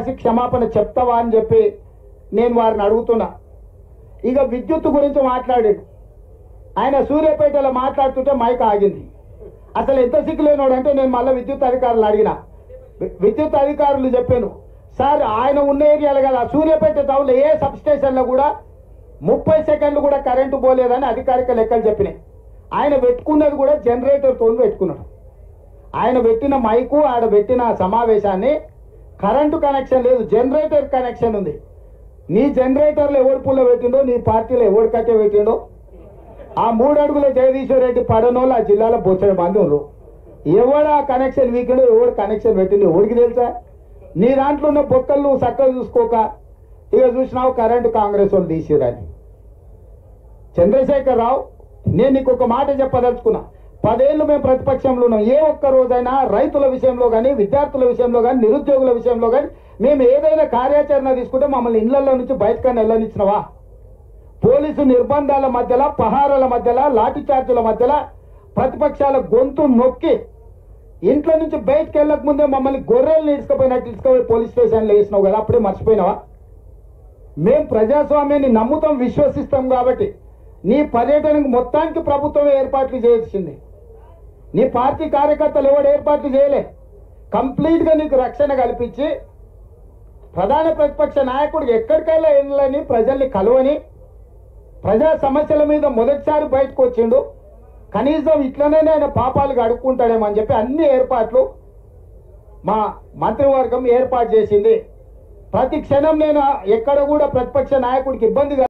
రాసి క్షమాపణ చెప్తావా అని చెప్పి నేను వారిని అడుగుతున్నా. ఇక విద్యుత్ గురించి మాట్లాడాడు ఆయన. సూర్యాపేటలో మాట్లాడుతుంటే మైక్ ఆగింది. అసలు ఎంత సిగ్గులేనోడంటే నేను మళ్ళీ విద్యుత్ అధికారులు అడిగిన. విద్యుత్ అధికారులు చెప్పాను, సార్ ఆయన ఉన్న ఏరియాలో కదా సూర్యాపేట టౌన్లో ఏ సబ్ స్టేషన్లో కూడా 30 సెకండ్లు కూడా కరెంటు పోలేదని అధికారిక లెక్కలు చెప్పినాయి. ఆయన పెట్టుకున్నది కూడా జనరేటర్తో పెట్టుకున్నాడు. ఆయన పెట్టిన మైకు ఆడ పెట్టిన సమావేశాన్ని కరెంటు కనెక్షన్ లేదు, జనరేటర్ కనెక్షన్ ఉంది. నీ జనరేటర్లో ఎవడు పుల్ల పెట్టిండో, నీ పార్టీలో ఎవడు కట్టే పెట్టిండో, ఆ 3 అడుగుల జగదీశ్వర్ రెడ్డి పడనోళ్ళు ఆ జిల్లాలో బొచ్చడి మంది ఉన్నారు. ఎవడా కనెక్షన్ వీకిండో, ఎవడు కనెక్షన్ పెట్టిండో ఎవడికి తెలుసా? నీ దాంట్లో ఉన్న బొక్కలు నువ్వు చక్కగా చూసుకోక ఇక చూసినావు కరెంటు కాంగ్రెస్ వాళ్ళు తీసిరని. చంద్రశేఖర్ రావు, నేను నీకు ఒక మాట చెప్పదలుచుకున్నా. 10 ఏళ్ళు మేము ప్రతిపక్షంలో ఉన్నాం. ఏ ఒక్క రోజైనా రైతుల విషయంలో కానీ, విద్యార్థుల విషయంలో కానీ, నిరుద్యోగుల విషయంలో కానీ మేము ఏదైనా కార్యాచరణ తీసుకుంటే మమ్మల్ని ఇళ్లలో నుంచి బయటకన్నా వెళ్ళనిచ్చినవా? పోలీసు నిర్బంధాల మధ్యలో, పహారాల మధ్యలో, లాఠీ చార్జీల మధ్యలో ప్రతిపక్షాల గొంతు నొక్కి ఇంట్లో నుంచి బయటకు వెళ్ళక ముందే మమ్మల్ని గొర్రెలు ఇసుకపోయినట్టు ఇసుకపోయి పోలీస్ స్టేషన్లో వేసినావు కదా, అప్పుడే మర్చిపోయినావా? మేము ప్రజాస్వామ్యాన్ని నమ్ముతాం, విశ్వసిస్తాం కాబట్టి నీ పర్యటనకు మొత్తానికి ప్రభుత్వమే ఏర్పాట్లు చేసింది. నీ పార్టీ కార్యకర్తలు ఎవరు ఏర్పాట్లు చేయలే. కంప్లీట్గా నీకు రక్షణ కల్పించి ప్రధాన ప్రతిపక్ష నాయకుడికి ఎక్కడికైనా వెళ్ళని, ప్రజల్ని కలవని, ప్రజా సమస్యల మీద మొదటిసారి బయటకు వచ్చిండు. కనీసం ఇట్లనే ఆయన పాపాలు అడుక్కుంటాడేమని చెప్పి అన్ని ఏర్పాట్లు మా మంత్రివర్గం ఏర్పాటు చేసింది. ప్రతి క్షణం నేను ఎక్కడ కూడా ప్రతిపక్ష నాయకుడికి ఇబ్బంది